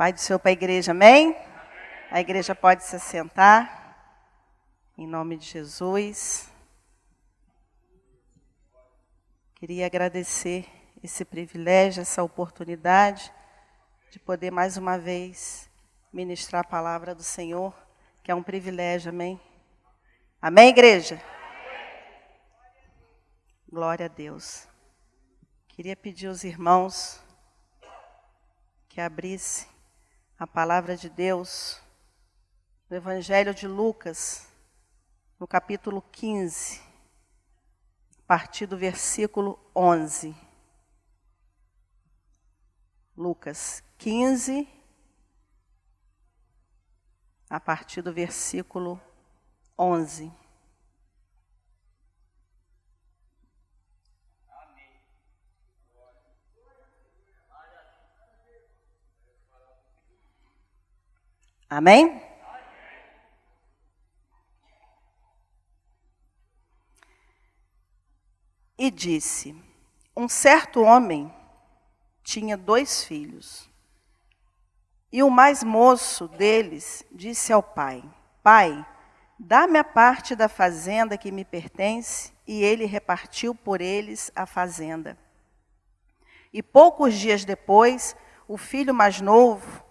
Pai do Senhor para a igreja, amém? A igreja pode se assentar, em nome de Jesus. Queria agradecer esse privilégio, essa oportunidade de poder mais uma vez ministrar a palavra do Senhor, que é um privilégio, amém? Amém, igreja? Glória a Deus. Queria pedir aos irmãos que abrissem a palavra de Deus no Evangelho de Lucas, no capítulo 15, a partir do versículo 11. Lucas 15, a partir do versículo 11. Amém? E disse: um certo homem tinha 2 filhos. E o mais moço deles disse ao pai: Pai, dá-me a parte da fazenda que me pertence. E ele repartiu por eles a fazenda. E poucos dias depois, o filho mais novo,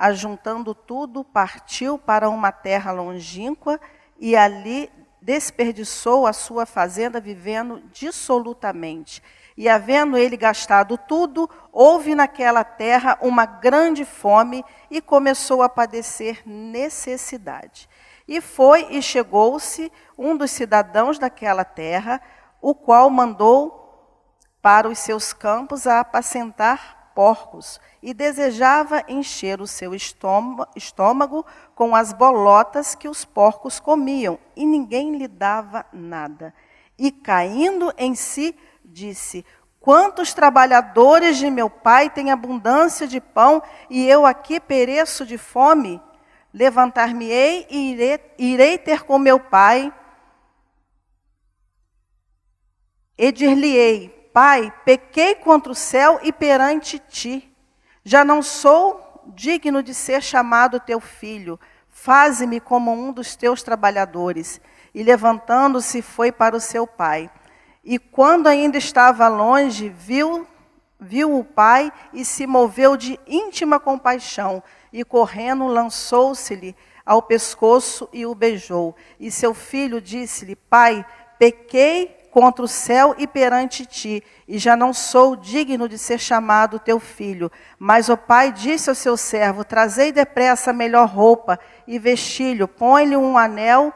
ajuntando tudo, partiu para uma terra longínqua e ali desperdiçou a sua fazenda vivendo dissolutamente. E havendo ele gastado tudo, houve naquela terra uma grande fome e começou a padecer necessidade. E foi e chegou-se um dos cidadãos daquela terra, o qual mandou para os seus campos a apacentar porcos, e desejava encher o seu estômago com as bolotas que os porcos comiam, e ninguém lhe dava nada. E caindo em si, disse: quantos trabalhadores de meu pai têm abundância de pão, e eu aqui pereço de fome? Levantar-me-ei e irei ter com meu pai, e dir-lhe-ei: Pai, pequei contra o céu e perante ti. Já não sou digno de ser chamado teu filho. Faze-me como um dos teus trabalhadores. E levantando-se, foi para o seu pai. E quando ainda estava longe, viu o pai e se moveu de íntima compaixão. E correndo, lançou-se-lhe ao pescoço e o beijou. E seu filho disse-lhe: Pai, pequei contra o céu e perante ti, e já não sou digno de ser chamado teu filho. Mas o pai disse ao seu servo: trazei depressa a melhor roupa e vestilho, põe-lhe um anel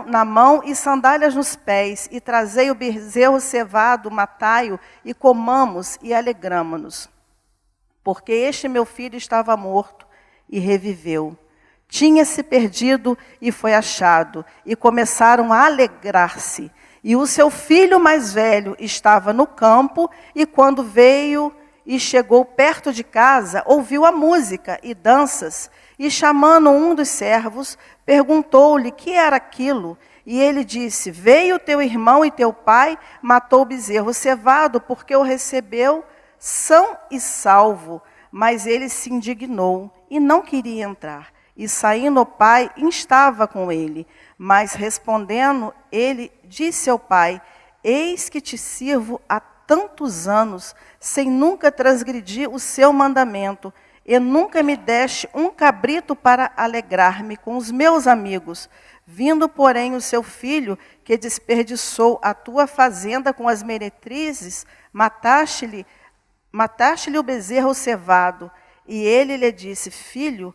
na mão e sandálias nos pés, e trazei o bezerro cevado, matai-o, e comamos e alegramo-nos. Porque este meu filho estava morto e reviveu. Tinha-se perdido e foi achado, e começaram a alegrar-se. E o seu filho mais velho estava no campo, e quando veio e chegou perto de casa, ouviu a música e danças, e chamando um dos servos, perguntou-lhe que era aquilo. E ele disse: veio teu irmão e teu pai, matou o bezerro cevado, porque o recebeu são e salvo. Mas ele se indignou e não queria entrar. E saindo o pai, instava com ele. Mas respondendo, ele disse ao pai: eis que te sirvo há tantos anos, sem nunca transgredir o seu mandamento, e nunca me deste um cabrito para alegrar-me com os meus amigos. Vindo, porém, o seu filho, que desperdiçou a tua fazenda com as meretrizes, mataste-lhe o bezerro cevado. E ele lhe disse: filho,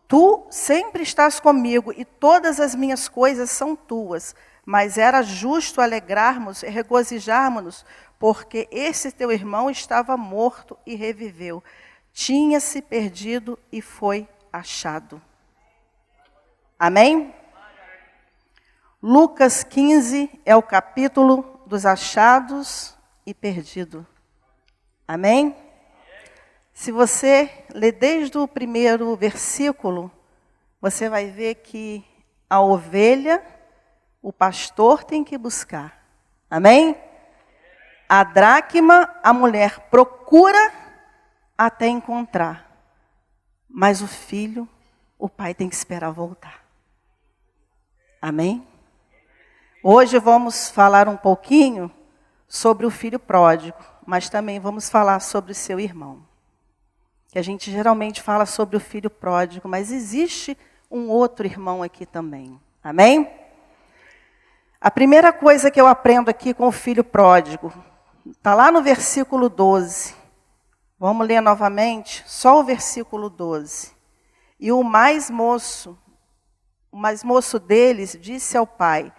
tu sempre estás comigo, e todas as minhas coisas são tuas. Mas era justo alegrarmos e regozijarmos-nos, porque esse teu irmão estava morto e reviveu. Tinha-se perdido e foi achado. Amém? Lucas 15 é o capítulo dos achados e perdido. Amém? Se você ler desde o primeiro versículo, você vai ver que a ovelha, o pastor tem que buscar. Amém? A dracma, a mulher procura até encontrar. Mas o filho, o pai tem que esperar voltar. Amém? Hoje vamos falar um pouquinho sobre o filho pródigo, mas também vamos falar sobre o seu irmão. Que a gente geralmente fala sobre o filho pródigo, mas existe um outro irmão aqui também. Amém? A primeira coisa que eu aprendo aqui com o filho pródigo, está lá no versículo 12. Vamos ler novamente, só o versículo 12. E o mais moço deles disse ao pai: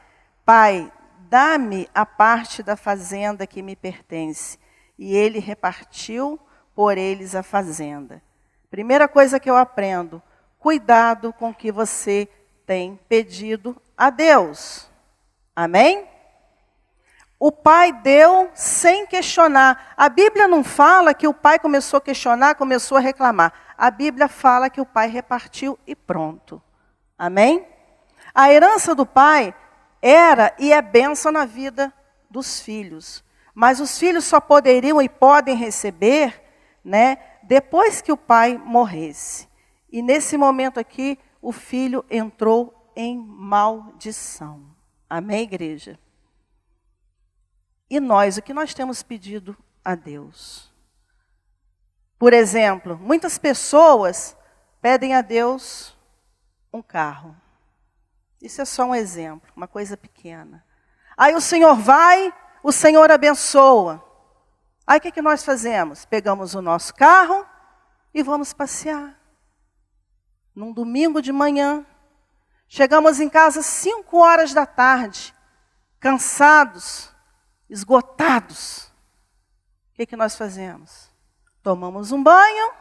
Pai, dá-me a parte da fazenda que me pertence. E ele repartiu por eles a fazenda. Primeira coisa que eu aprendo, cuidado com o que você tem pedido a Deus. Amém? O pai deu sem questionar. A Bíblia não fala que o pai começou a questionar, começou a reclamar. A Bíblia fala que o pai repartiu e pronto. Amém? A herança do pai era e é bênção na vida dos filhos. Mas os filhos só poderiam e podem receber, depois que o pai morresse. E nesse momento aqui, o filho entrou em maldição. Amém, igreja? E nós, o que nós temos pedido a Deus? Por exemplo, muitas pessoas pedem a Deus um carro. Isso é só um exemplo, uma coisa pequena. Aí o Senhor vai, o Senhor abençoa. Aí o que nós fazemos? Pegamos o nosso carro e vamos passear. Num domingo de manhã, chegamos em casa 5 horas da tarde, cansados, esgotados. O que nós fazemos? Tomamos um banho,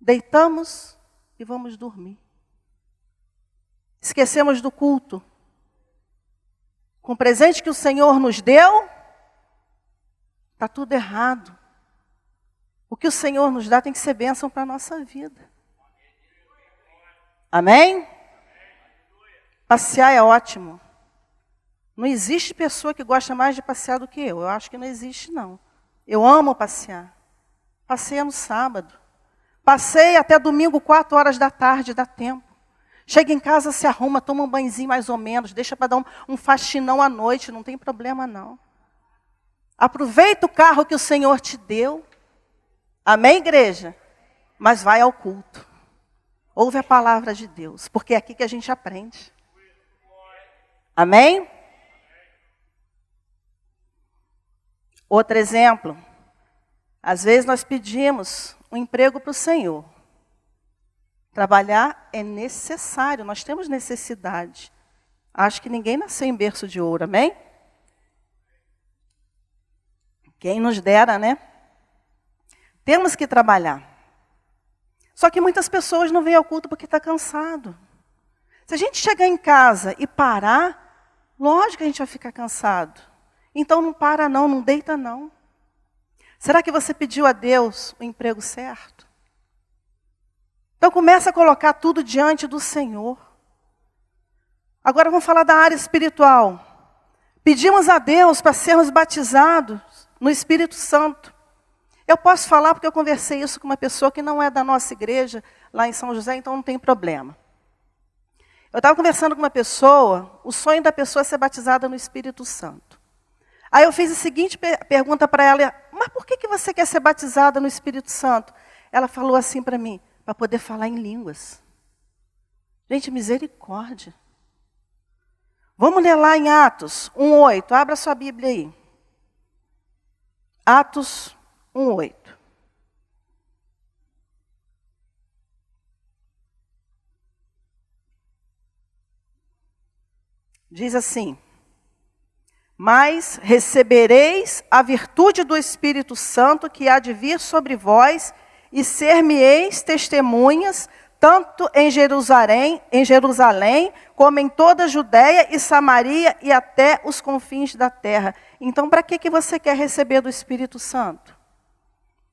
deitamos e vamos dormir. Esquecemos do culto. Com o presente que o Senhor nos deu, está tudo errado. O que o Senhor nos dá tem que ser bênção para a nossa vida. Amém? Passear é ótimo. Não existe pessoa que gosta mais de passear do que eu. Eu acho que não existe, não. Eu amo passear. Passei no sábado. Passei até domingo, 4 horas da tarde, dá tempo. Chega em casa, se arruma, toma um banhozinho mais ou menos, deixa para dar um faxinão à noite, não tem problema não. Aproveita o carro que o Senhor te deu. Amém, igreja? Mas vai ao culto. Ouve a palavra de Deus, porque é aqui que a gente aprende. Amém? Outro exemplo. Às vezes nós pedimos um emprego para o Senhor. Trabalhar é necessário, nós temos necessidade. Acho que ninguém nasceu em berço de ouro, amém? Quem nos dera, né? Temos que trabalhar. Só que muitas pessoas não vêm ao culto porque está cansado. Se a gente chegar em casa e parar, lógico que a gente vai ficar cansado. Então não para não, não deita não. Será que você pediu a Deus o emprego certo? Então começa a colocar tudo diante do Senhor. Agora vamos falar da área espiritual. Pedimos a Deus para sermos batizados no Espírito Santo. Eu posso falar porque eu conversei isso com uma pessoa que não é da nossa igreja, lá em São José, então não tem problema. Eu estava conversando com uma pessoa, o sonho da pessoa é ser batizada no Espírito Santo. Aí eu fiz a seguinte pergunta para ela: mas por que você quer ser batizada no Espírito Santo? Ela falou assim para mim: para poder falar em línguas. Gente, misericórdia. Vamos ler lá em Atos 1:8. Abra sua Bíblia aí. Atos 1:8. Diz assim: mas recebereis a virtude do Espírito Santo que há de vir sobre vós, e ser-me-eis testemunhas, tanto em Jerusalém, como em toda a Judéia e Samaria e até os confins da terra. Então, para que você quer receber do Espírito Santo?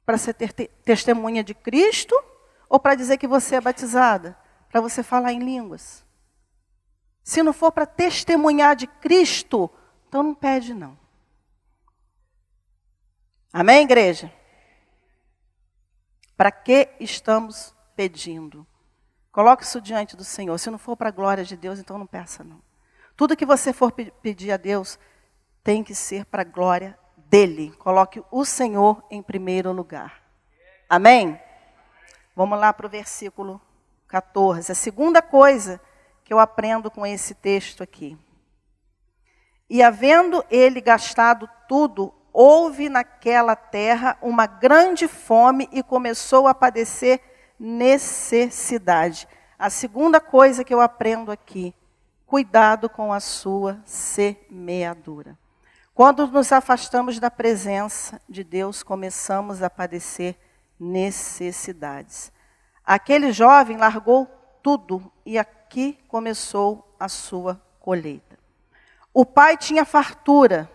Para ser testemunha de Cristo ou para dizer que você é batizada? Para você falar em línguas? Se não for para testemunhar de Cristo, então não pede não. Amém, igreja? Para que estamos pedindo? Coloque isso diante do Senhor. Se não for para a glória de Deus, então não peça não. Tudo que você for pedir a Deus, tem que ser para a glória dele. Coloque o Senhor em primeiro lugar. Amém? Vamos lá para o versículo 14. A segunda coisa que eu aprendo com esse texto aqui. E havendo ele gastado tudo, houve naquela terra uma grande fome e começou a padecer necessidade. A segunda coisa que eu aprendo aqui, cuidado com a sua semeadura. Quando nos afastamos da presença de Deus, começamos a padecer necessidades. Aquele jovem largou tudo e aqui começou a sua colheita. O pai tinha fartura.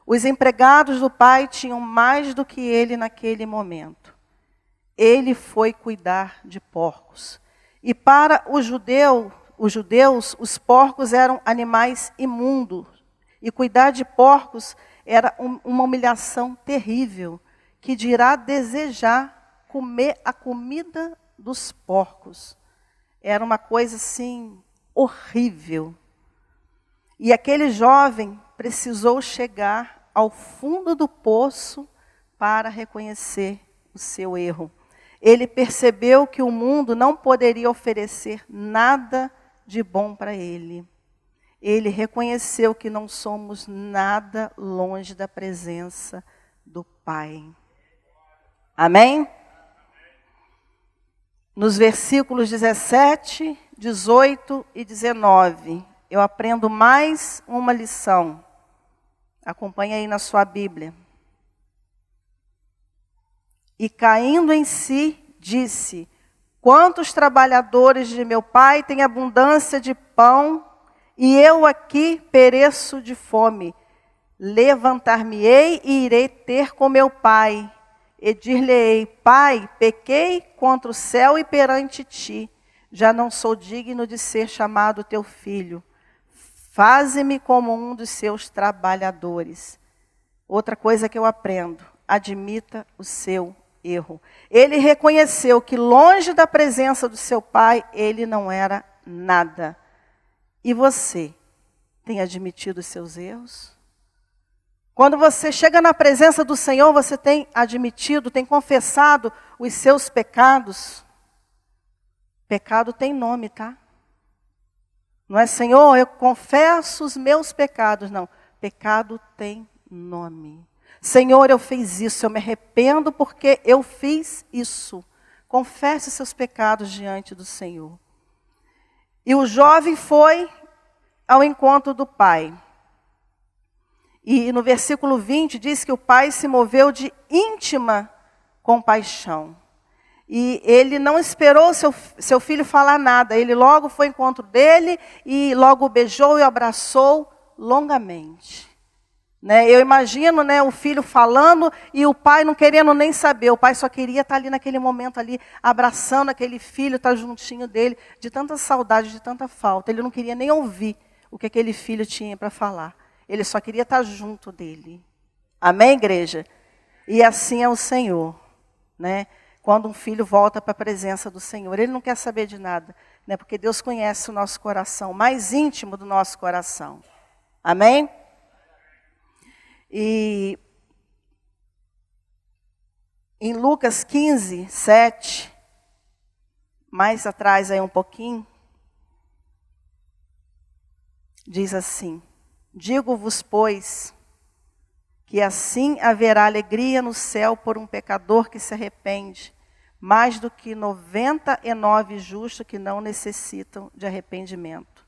Os empregados do pai tinham mais do que ele naquele momento. Ele foi cuidar de porcos. E para os judeus, os porcos eram animais imundos. E cuidar de porcos era uma humilhação terrível, que dirá desejar comer a comida dos porcos. Era uma coisa assim horrível. E aquele jovem precisou chegar ao fundo do poço para reconhecer o seu erro. Ele percebeu que o mundo não poderia oferecer nada de bom para ele. Ele reconheceu que não somos nada longe da presença do Pai. Amém? Nos versículos 17, 18 e 19, eu aprendo mais uma lição. Acompanhe aí na sua Bíblia. E caindo em si, disse: quantos trabalhadores de meu pai têm abundância de pão, e eu aqui pereço de fome. Levantar-me-ei e irei ter com meu pai. E dir-lhe-ei: Pai, pequei contra o céu e perante ti. Já não sou digno de ser chamado teu filho. Faze-me como um dos seus trabalhadores. Outra coisa que eu aprendo: admita o seu erro. Ele reconheceu que longe da presença do seu pai, ele não era nada. E você tem admitido os seus erros? Quando você chega na presença do Senhor, você tem admitido, tem confessado os seus pecados? Pecado tem nome, tá? Não é, Senhor, eu confesso os meus pecados. Não, pecado tem nome. Senhor, eu fiz isso, eu me arrependo porque eu fiz isso. Confesse seus pecados diante do Senhor. E o jovem foi ao encontro do pai. E no versículo 20 diz que o pai se moveu de íntima compaixão. E ele não esperou seu filho falar nada. Ele logo foi ao encontro dele e logo o beijou e o abraçou longamente. Eu imagino, o filho falando e o pai não querendo nem saber. O pai só queria estar ali naquele momento ali, abraçando aquele filho, estar juntinho dele, de tanta saudade, de tanta falta. Ele não queria nem ouvir o que aquele filho tinha para falar. Ele só queria estar junto dele. Amém, igreja? E assim é o Senhor. Quando um filho volta para a presença do Senhor, ele não quer saber de nada. Porque Deus conhece o nosso coração, mais íntimo do nosso coração. Amém? E em Lucas 15, 7, mais atrás aí um pouquinho, diz assim: digo-vos, pois, que assim haverá alegria no céu por um pecador que se arrepende, mais do que 99 justos que não necessitam de arrependimento.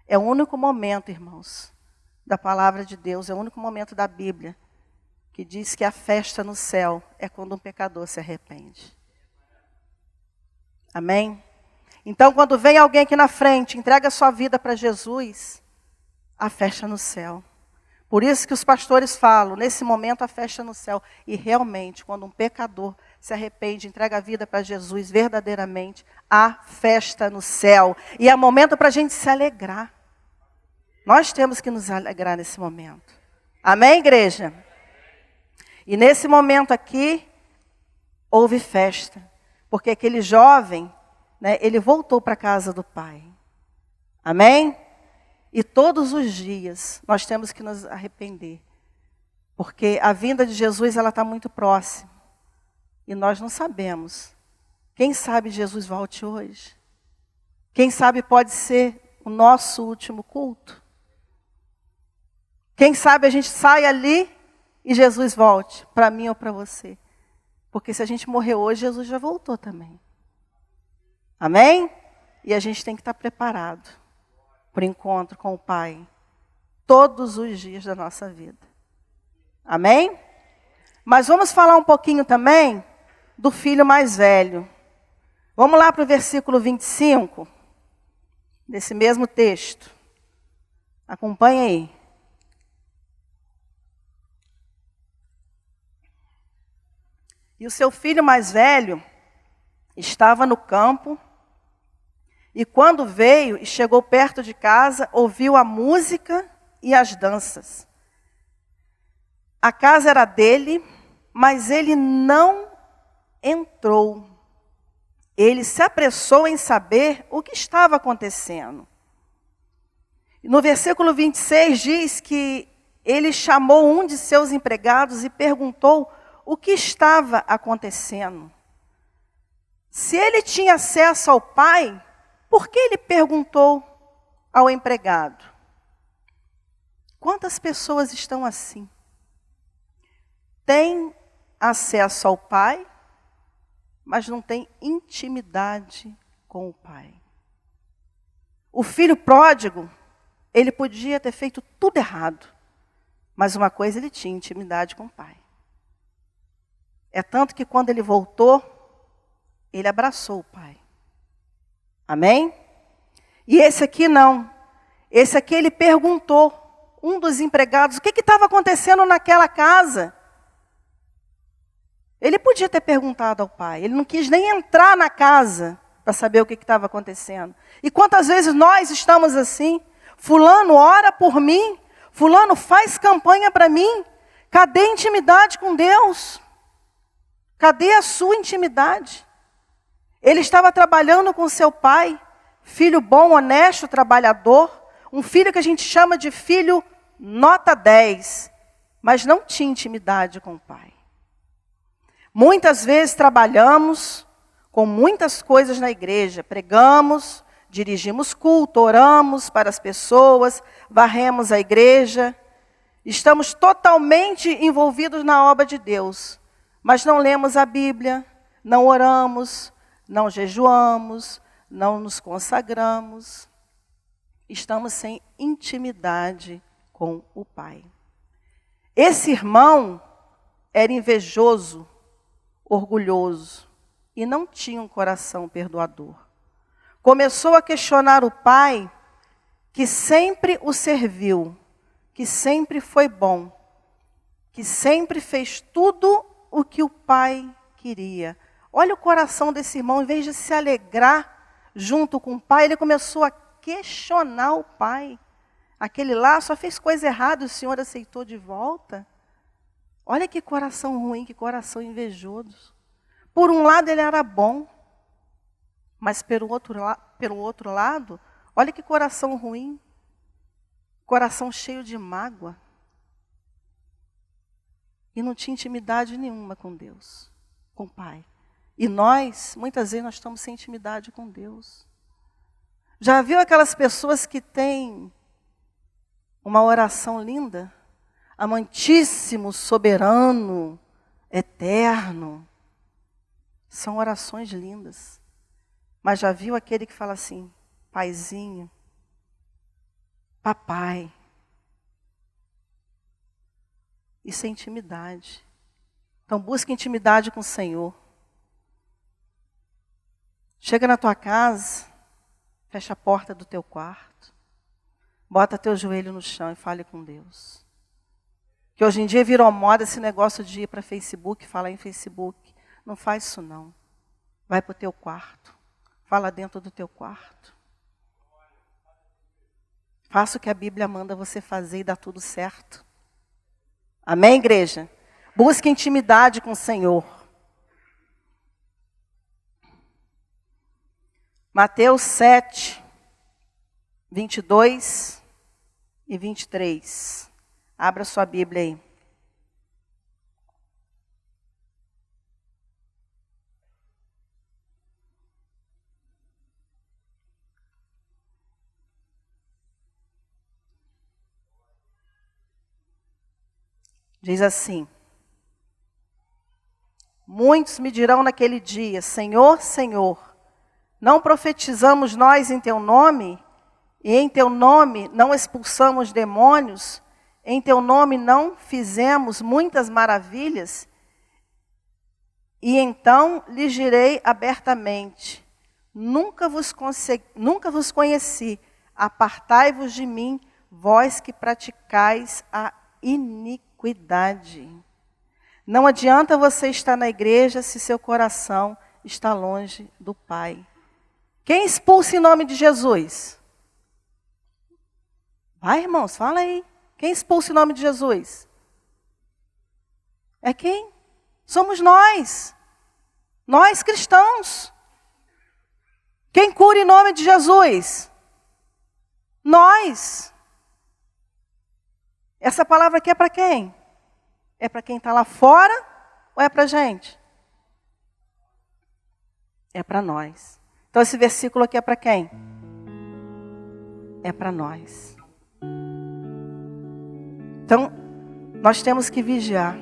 É o único momento, irmãos, da palavra de Deus, é o único momento da Bíblia que diz que a festa no céu é quando um pecador se arrepende. Amém? Então, quando vem alguém aqui na frente, entrega a sua vida para Jesus, a festa no céu. Por isso que os pastores falam, nesse momento a festa no céu. E realmente, quando um pecador se arrepende, entrega a vida para Jesus verdadeiramente, há festa no céu. E é momento para a gente se alegrar. Nós temos que nos alegrar nesse momento. Amém, igreja? E nesse momento aqui, houve festa. Porque aquele jovem, né, ele voltou para a casa do pai. Amém? E todos os dias nós temos que nos arrepender. Porque a vinda de Jesus, ela está muito próxima. E nós não sabemos. Quem sabe Jesus volte hoje? Quem sabe pode ser o nosso último culto? Quem sabe a gente sai ali e Jesus volte para mim ou para você? Porque se a gente morrer hoje, Jesus já voltou também. Amém? E a gente tem que estar preparado para o encontro com o Pai todos os dias da nossa vida. Amém? Mas vamos falar um pouquinho também do filho mais velho. Vamos lá para o versículo 25, desse mesmo texto. Acompanhe aí. E o seu filho mais velho estava no campo, e quando veio e chegou perto de casa, ouviu a música e as danças. A casa era dele, mas ele não entrou. Ele se apressou em saber o que estava acontecendo. No versículo 26 diz que ele chamou um de seus empregados e perguntou o que estava acontecendo. Se ele tinha acesso ao pai, por que ele perguntou ao empregado? Quantas pessoas estão assim? Tem acesso ao pai, mas não tem intimidade com o pai. O filho pródigo, ele podia ter feito tudo errado, mas uma coisa ele tinha, intimidade com o pai. É tanto que quando ele voltou, ele abraçou o pai. Amém? E esse aqui não. Esse aqui ele perguntou, um dos empregados, o que estava acontecendo naquela casa? Ele podia ter perguntado ao pai. Ele não quis nem entrar na casa para saber o que estava acontecendo. E quantas vezes nós estamos assim? Fulano ora por mim. Fulano faz campanha para mim. Cadê a intimidade com Deus? Cadê a sua intimidade? Ele estava trabalhando com seu pai, filho bom, honesto, trabalhador, um filho que a gente chama de filho nota 10, mas não tinha intimidade com o pai. Muitas vezes trabalhamos com muitas coisas na igreja, pregamos, dirigimos culto, oramos para as pessoas, varremos a igreja, estamos totalmente envolvidos na obra de Deus. Mas não lemos a Bíblia, não oramos, não jejuamos, não nos consagramos. Estamos sem intimidade com o Pai. Esse irmão era invejoso, orgulhoso e não tinha um coração perdoador. Começou a questionar o pai, que sempre o serviu, que sempre foi bom, que sempre fez tudo o que o pai queria. Olha o coração desse irmão, em vez de se alegrar junto com o pai, ele começou a questionar o pai. Aquele lá só fez coisa errada, o Senhor aceitou de volta. Olha que coração ruim, que coração invejoso. Por um lado ele era bom, mas pelo outro lado, olha que coração ruim. Coração cheio de mágoa. E não tinha intimidade nenhuma com Deus, com o Pai. E nós, muitas vezes, nós estamos sem intimidade com Deus. Já viu aquelas pessoas que têm uma oração linda? Amantíssimo, soberano, eterno. São orações lindas. Mas já viu aquele que fala assim, paizinho, papai. Isso é intimidade. Então busca intimidade com o Senhor. Chega na tua casa, fecha a porta do teu quarto, bota teu joelho no chão e fale com Deus. Que hoje em dia virou moda esse negócio de ir para Facebook, falar em Facebook. Não faz isso não. Vai para o teu quarto. Fala dentro do teu quarto. Faça o que a Bíblia manda você fazer e dá tudo certo. Amém, igreja? Busque intimidade com o Senhor. Mateus 7, 22 e 23. Abra sua Bíblia aí. Diz assim: muitos me dirão naquele dia: Senhor, Senhor, não profetizamos nós em teu nome? E em teu nome não expulsamos demônios? Em teu nome não fizemos muitas maravilhas? E então lhes direi abertamente: nunca vos conheci, apartai-vos de mim, vós que praticais a iniquidade. Não adianta você estar na igreja se seu coração está longe do Pai. Quem expulsa em nome de Jesus? Vai, irmãos, fala aí. Quem expulsa em nome de Jesus? É quem? Somos nós. Nós cristãos. Quem cura em nome de Jesus? Nós. Essa palavra aqui é para quem? É para quem está lá fora ou é para a gente? É para nós. Então esse versículo aqui é para quem? É para nós. Então, nós temos que vigiar.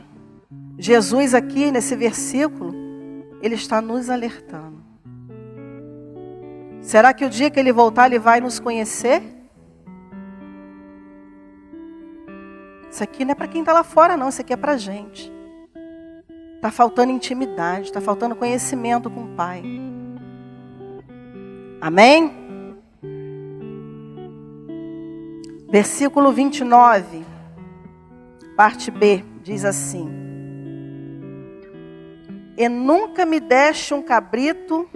Jesus aqui, nesse versículo, ele está nos alertando. Será que o dia que ele voltar, ele vai nos conhecer? Isso aqui não é para quem está lá fora, não. Isso aqui é para a gente. Está faltando intimidade, está faltando conhecimento com o Pai. Amém? Versículo 29, parte B, diz assim: e nunca me deste um cabrito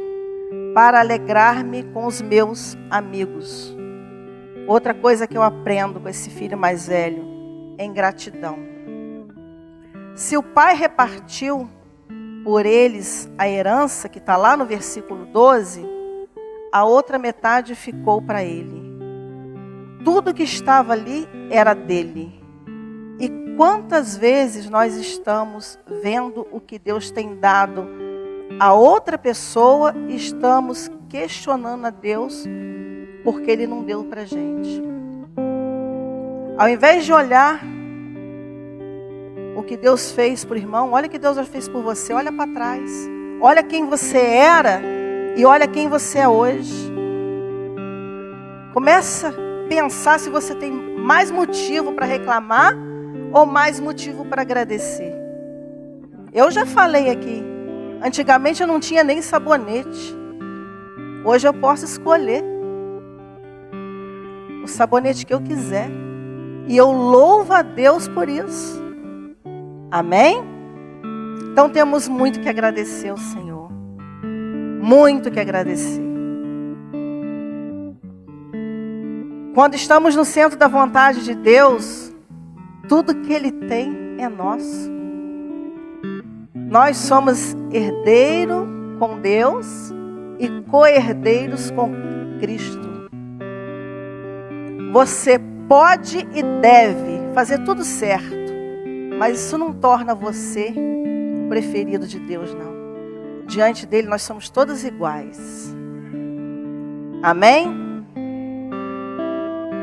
para alegrar-me com os meus amigos. Outra coisa que eu aprendo com esse filho mais velho: ingratidão. Se o pai repartiu por eles a herança, que está lá no versículo 12, a outra metade ficou para ele. Tudo que estava ali era dele. E quantas vezes nós estamos vendo o que Deus tem dado a outra pessoa e estamos questionando a Deus porque Ele não deu para a gente. Ao invés de olhar o que Deus fez por irmão, olha o que Deus já fez por você, olha para trás. Olha quem você era e olha quem você é hoje. Começa a pensar se você tem mais motivo para reclamar ou mais motivo para agradecer. Eu já falei aqui, antigamente eu não tinha nem sabonete. Hoje eu posso escolher o sabonete que eu quiser. E eu louvo a Deus por isso. Amém? Então temos muito que agradecer ao Senhor. Muito que agradecer. Quando estamos no centro da vontade de Deus, tudo que Ele tem é nosso. Nós somos herdeiros com Deus e co-herdeiros com Cristo. Você pode e deve fazer tudo certo, mas isso não torna você o preferido de Deus, não. Diante dele nós somos todos iguais. Amém?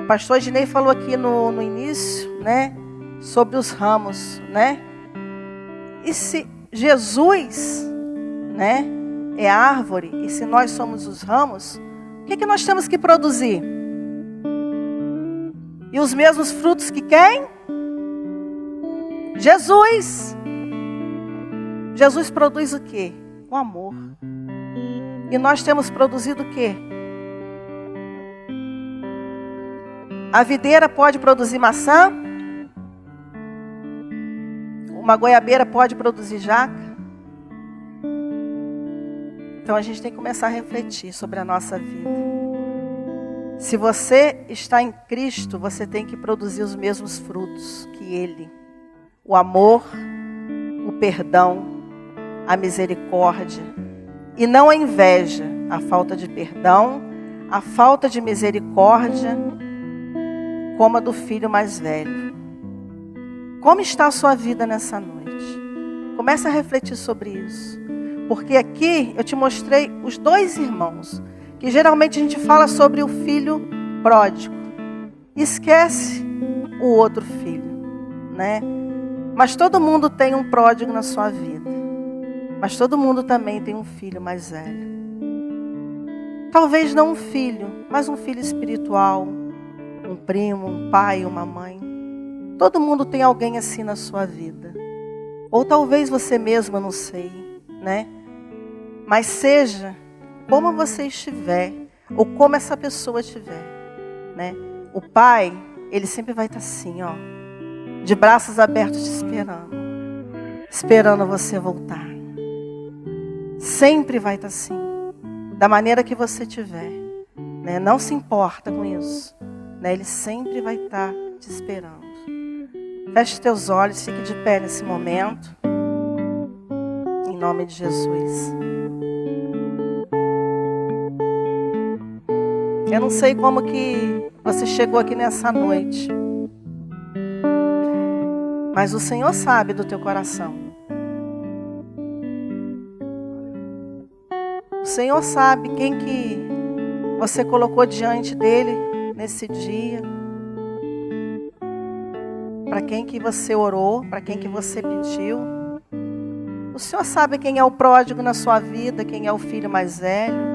O pastor Ednei falou aqui no início, né, sobre os ramos, né? E se Jesus, né, é a árvore, e se nós somos os ramos, o que nós temos que produzir? E os mesmos frutos que quem? Jesus. Jesus produz o quê? O amor. E nós temos produzido o quê? A videira pode produzir maçã? Uma goiabeira pode produzir jaca? Então a gente tem que começar a refletir sobre a nossa vida. Se você está em Cristo, você tem que produzir os mesmos frutos que Ele. O amor, o perdão, a misericórdia. E não a inveja. a falta de perdão, a falta de misericórdia, como a do filho mais velho. Como está a sua vida nessa noite? Comece a refletir sobre isso. Porque aqui eu te mostrei os dois irmãos, que geralmente a gente fala sobre o filho pródigo. Esquece o outro filho, né? Mas todo mundo tem um pródigo na sua vida. Mas todo mundo também tem um filho mais velho. Talvez não um filho, mas um filho espiritual, um primo, um pai, uma mãe. Todo mundo tem alguém assim na sua vida. Ou talvez você mesma, não sei, né? Mas seja como você estiver, ou como essa pessoa estiver, né? O pai, ele sempre vai estar assim, ó, de braços abertos te esperando você voltar. Sempre vai estar assim, da maneira que você estiver, né? Não se importa com isso, né? Ele sempre vai estar te esperando. Feche teus olhos, fique de pé nesse momento, em nome de Jesus. Eu não sei como que você chegou aqui nessa noite, mas o Senhor sabe do teu coração. O Senhor sabe quem que você colocou diante dele nesse dia, para quem que você orou, para quem que você pediu. O Senhor sabe quem é o pródigo na sua vida, quem é o filho mais velho.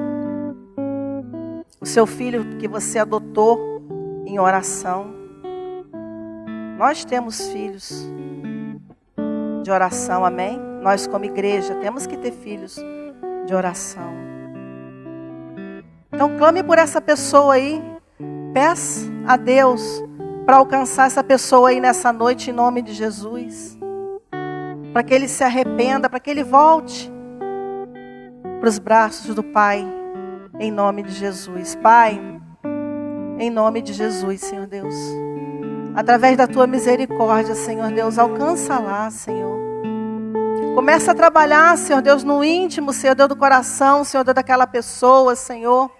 O seu filho que você adotou em oração. Nós temos filhos de oração, amém? Nós como igreja temos que ter filhos de oração. Então clame por essa pessoa aí. Peça a Deus para alcançar essa pessoa aí nessa noite em nome de Jesus. Para que ele se arrependa, para que ele volte para os braços do Pai. Em nome de Jesus. Pai, em nome de Jesus, Senhor Deus. Através da tua misericórdia, Senhor Deus, alcança lá, Senhor. Começa a trabalhar, Senhor Deus, no íntimo, Senhor Deus, do coração, Senhor Deus, daquela pessoa, Senhor.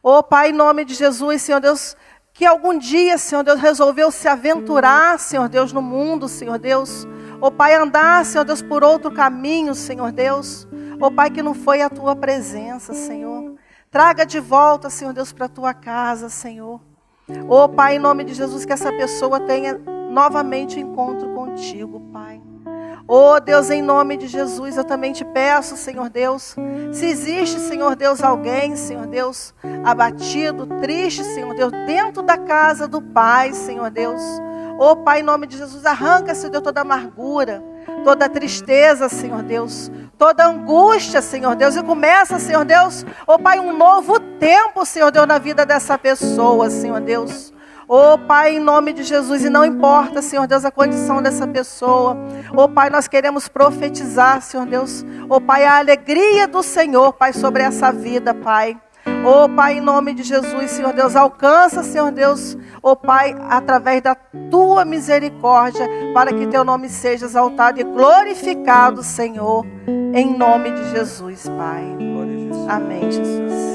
Oh, Pai, em nome de Jesus, Senhor Deus, que algum dia, Senhor Deus, resolveu se aventurar, Senhor Deus, no mundo, Senhor Deus. Oh, Pai, andar, Senhor Deus, por outro caminho, Senhor Deus. Oh, Pai, que não foi a tua presença, Senhor. Traga de volta, Senhor Deus, para a tua casa, Senhor. Oh, Pai, em nome de Jesus, que essa pessoa tenha novamente um encontro contigo, Pai. Oh, Deus, em nome de Jesus, eu também te peço, Senhor Deus, se existe, Senhor Deus, alguém, Senhor Deus, abatido, triste, Senhor Deus, dentro da casa do Pai, Senhor Deus. Oh, Pai, em nome de Jesus, arranca, Senhor Deus, toda amargura, toda tristeza, Senhor Deus, toda angústia, Senhor Deus, e começa, Senhor Deus, oh Pai, um novo tempo, Senhor Deus, na vida dessa pessoa, Senhor Deus. Oh Pai, em nome de Jesus, e não importa, Senhor Deus, a condição dessa pessoa. Oh Pai, nós queremos profetizar, Senhor Deus, oh Pai, a alegria do Senhor, Pai, sobre essa vida, Pai. Oh Pai, em nome de Jesus, Senhor Deus, alcança, Senhor Deus, oh Pai, através da tua misericórdia, para que teu nome seja exaltado e glorificado, Senhor, em nome de Jesus, Pai. Amém, Jesus.